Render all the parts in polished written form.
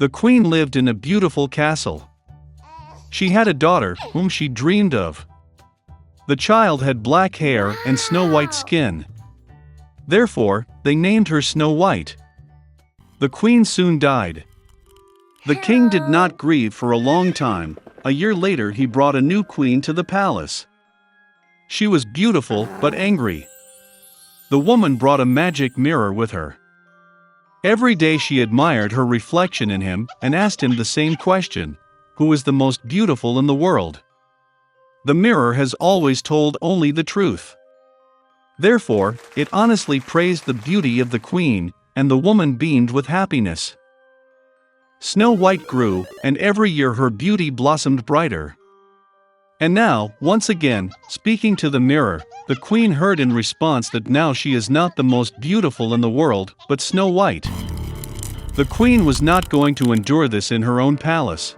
The queen lived in a beautiful castle. She had a daughter whom she dreamed of. The child had black hair and snow-white skin. Therefore, they named her Snow White. The queen soon died. The king did not grieve for a long time. A year later he brought a new queen to the palace. She was beautiful but angry. The woman brought a magic mirror with her. Every day she admired her reflection in him and asked him the same question: who is the most beautiful in the world? The mirror has always told only the truth. Therefore, it honestly praised the beauty of the queen, and the woman beamed with happiness. Snow White grew, and every year her beauty blossomed brighter. And now, once again, speaking to the mirror, the queen heard in response that now she is not the most beautiful in the world, but Snow White. The queen was not going to endure this in her own palace.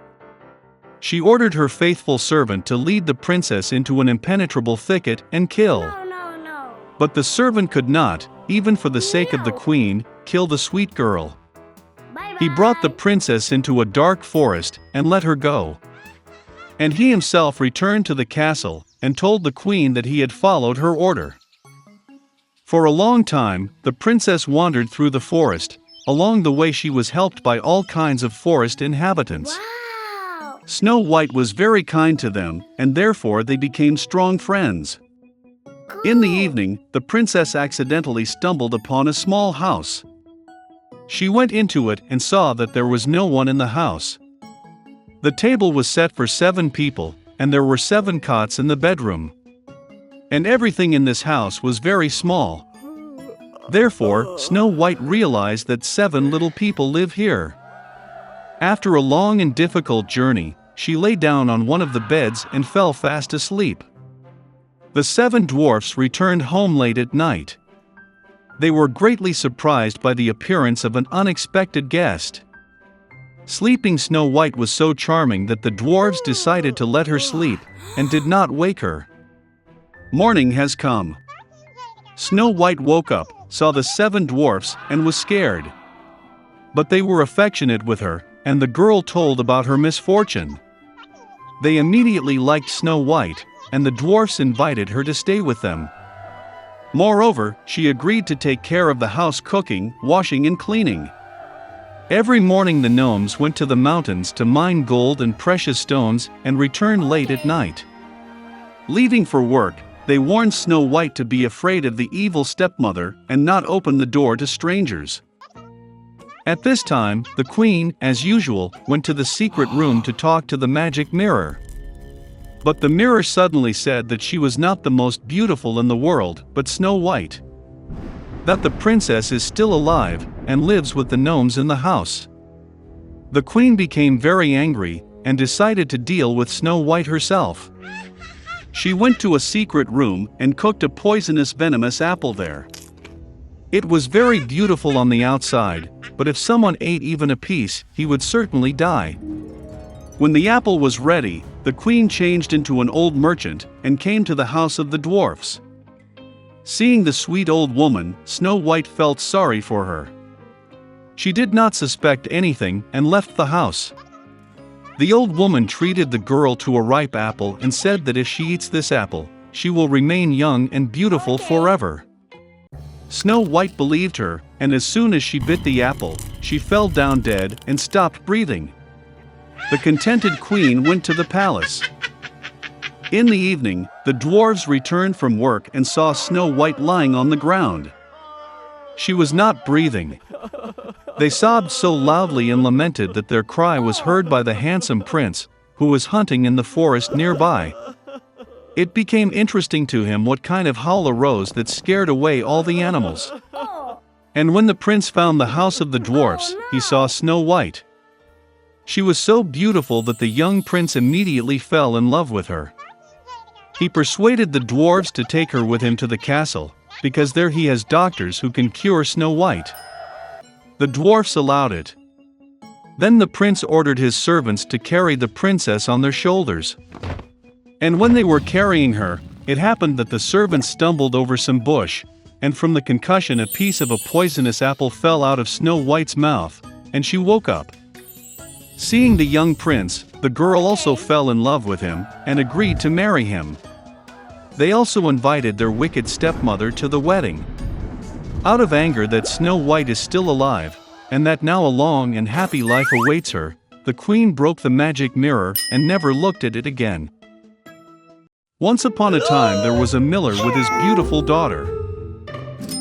She ordered her faithful servant to lead the princess into an impenetrable thicket and kill. No. But the servant could not, even for the sake of the queen, kill the sweet girl. He brought the princess into a dark forest and let her go. And he himself returned to the castle and told the queen that he had followed her order. For a long time, the princess wandered through the forest. Along the way she was helped by all kinds of forest inhabitants. Wow! Snow White was very kind to them, and therefore they became strong friends. In the evening, the princess accidentally stumbled upon a small house. She went into it and saw that there was no one in the house. The table was set for 7 people, and there were 7 cots in the bedroom. And everything in this house was very small. Therefore, Snow White realized that 7 little people live here. After a long and difficult journey, she lay down on one of the beds and fell fast asleep. The 7 dwarfs returned home late at night. They were greatly surprised by the appearance of an unexpected guest. Sleeping Snow White was so charming that the dwarves decided to let her sleep, and did not wake her. Morning has come. Snow White woke up, saw the 7 dwarfs, and was scared. But they were affectionate with her, and the girl told about her misfortune. They immediately liked Snow White, and the dwarfs invited her to stay with them. Moreover, she agreed to take care of the house, cooking, washing and cleaning. Every morning the gnomes went to the mountains to mine gold and precious stones and returned late at night. Leaving for work, they warned Snow White to be afraid of the evil stepmother and not open the door to strangers. At this time, the queen, as usual, went to the secret room to talk to the magic mirror. But the mirror suddenly said that she was not the most beautiful in the world, but Snow White. That the princess is still alive, and lives with the gnomes in the house. The queen became very angry, and decided to deal with Snow White herself. She went to a secret room, and cooked a poisonous venomous apple there. It was very beautiful on the outside, but if someone ate even a piece, he would certainly die. When the apple was ready, the queen changed into an old merchant, and came to the house of the dwarfs. Seeing the sweet old woman, Snow White felt sorry for her. She did not suspect anything, and left the house. The old woman treated the girl to a ripe apple and said that if she eats this apple, she will remain young and beautiful forever. Snow White believed her, and as soon as she bit the apple, she fell down dead and stopped breathing. The contented queen went to the palace. In the evening, the dwarves returned from work and saw Snow White lying on the ground. She was not breathing. They sobbed so loudly and lamented that their cry was heard by the handsome prince, who was hunting in the forest nearby. It became interesting to him what kind of howl arose that scared away all the animals. And when the prince found the house of the dwarfs, he saw Snow White. She was so beautiful that the young prince immediately fell in love with her. He persuaded the dwarves to take her with him to the castle, because there he has doctors who can cure Snow White. The dwarfs allowed it. Then the prince ordered his servants to carry the princess on their shoulders. And when they were carrying her, it happened that the servants stumbled over some bush, and from the concussion a piece of a poisonous apple fell out of Snow White's mouth, and she woke up. Seeing the young prince, the girl also fell in love with him and agreed to marry him. They also invited their wicked stepmother to the wedding. Out of anger that Snow White is still alive, and that now a long and happy life awaits her, the queen broke the magic mirror and never looked at it again. Once upon a time there was a miller with his beautiful daughter.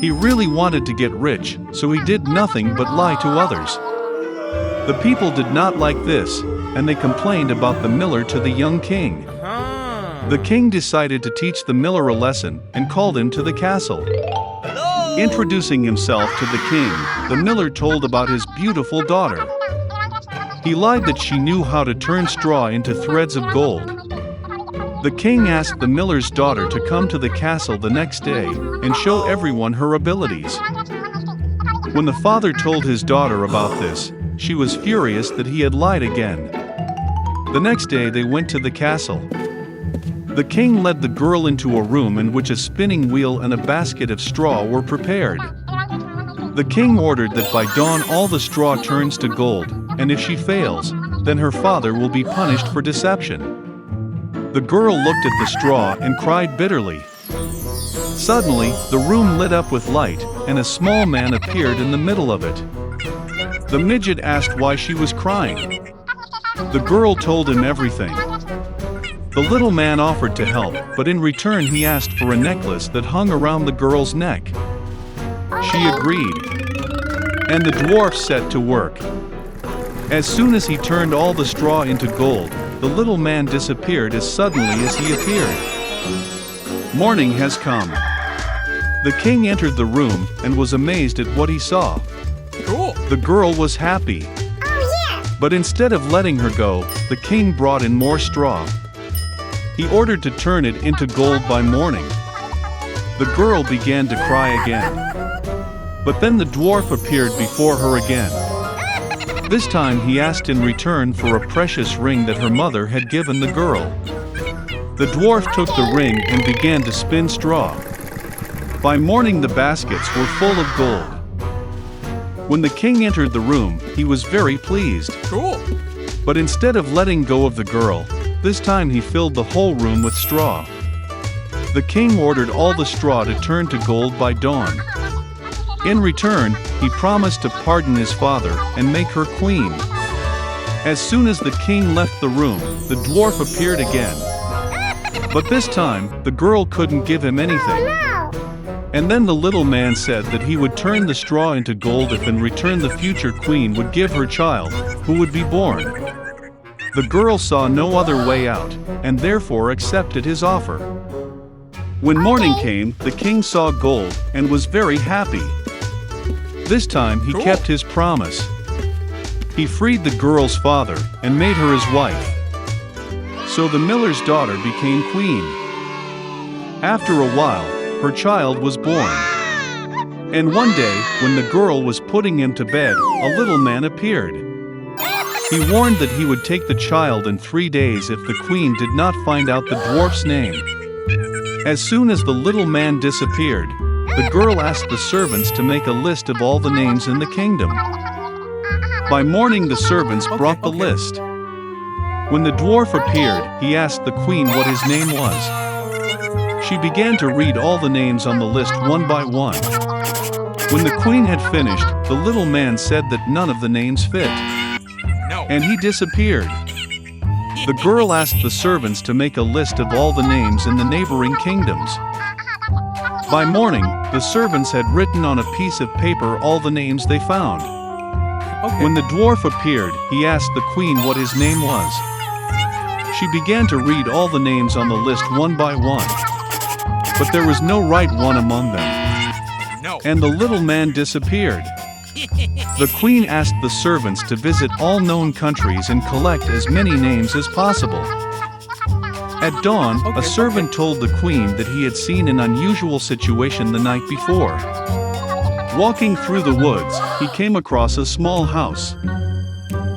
He really wanted to get rich, so he did nothing but lie to others. The people did not like this, and they complained about the miller to the young king. The king decided to teach the miller a lesson and called him to the castle. Introducing himself to the king, the miller told about his beautiful daughter. He lied that she knew how to turn straw into threads of gold. The king asked the miller's daughter to come to the castle the next day and show everyone her abilities. When the father told his daughter about this, she was furious that he had lied again. The next day they went to the castle. The king led the girl into a room in which a spinning wheel and a basket of straw were prepared. The king ordered that by dawn all the straw turns to gold, and if she fails, then her father will be punished for deception. The girl looked at the straw and cried bitterly. Suddenly, the room lit up with light, and a small man appeared in the middle of it. The midget asked why she was crying. The girl told him everything. The little man offered to help, but in return he asked for a necklace that hung around the girl's neck. She agreed. And the dwarf set to work. As soon as he turned all the straw into gold, the little man disappeared as suddenly as he appeared. Morning has come. The king entered the room and was amazed at what he saw. Cool. The girl was happy. But instead of letting her go, the king brought in more straw. He ordered to turn it into gold by morning. The girl began to cry again. But then the dwarf appeared before her again. This time he asked in return for a precious ring that her mother had given the girl. The dwarf took the ring and began to spin straw. By morning the baskets were full of gold. When the king entered the room, he was very pleased. Cool. But instead of letting go of the girl, this time he filled the whole room with straw. The king ordered all the straw to turn to gold by dawn. In return, he promised to pardon his father and make her queen. As soon as the king left the room, the dwarf appeared again. But this time, the girl couldn't give him anything. And then the little man said that he would turn the straw into gold if in return the future queen would give her child, who would be born. The girl saw no other way out, and therefore accepted his offer. When morning came, the king saw gold, and was very happy. This time he kept his promise. He freed the girl's father, and made her his wife. So the miller's daughter became queen. After a while, her child was born. And one day, when the girl was putting him to bed, a little man appeared. He warned that he would take the child in 3 days if the queen did not find out the dwarf's name. As soon as the little man disappeared, the girl asked the servants to make a list of all the names in the kingdom. By morning the servants brought the list. When the dwarf appeared, he asked the queen what his name was. She began to read all the names on the list one by one. When the queen had finished, the little man said that none of the names fit. And he disappeared. The girl asked the servants to make a list of all the names in the neighboring kingdoms. By morning, the servants had written on a piece of paper all the names they found. When the dwarf appeared, he asked the queen what his name was. She began to read all the names on the list one by one. But there was no right one among them. And the little man disappeared. The queen asked the servants to visit all known countries and collect as many names as possible. At dawn, a servant told the queen that he had seen an unusual situation the night before. Walking through the woods, he came across a small house.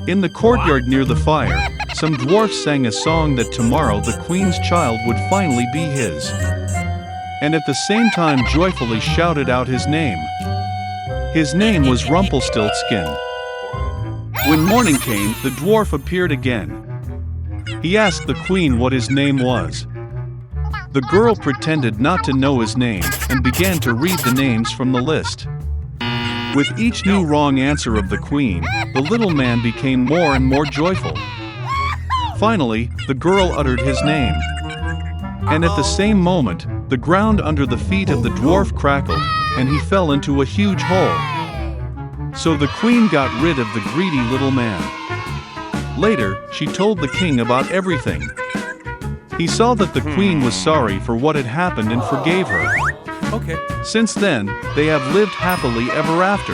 In the courtyard near the fire, some dwarfs sang a song that tomorrow the queen's child would finally be his. And at the same time joyfully shouted out his name. His name was Rumpelstiltskin. When morning came, the dwarf appeared again. He asked the queen what his name was. The girl pretended not to know his name and began to read the names from the list. With each new wrong answer of the queen, the little man became more and more joyful. Finally, the girl uttered his name. And at the same moment, the ground under the feet of the dwarf crackled, and he fell into a huge hole. So the queen got rid of the greedy little man. Later, she told the king about everything. He saw that the queen was sorry for what had happened and forgave her. Okay. Since then, they have lived happily ever after.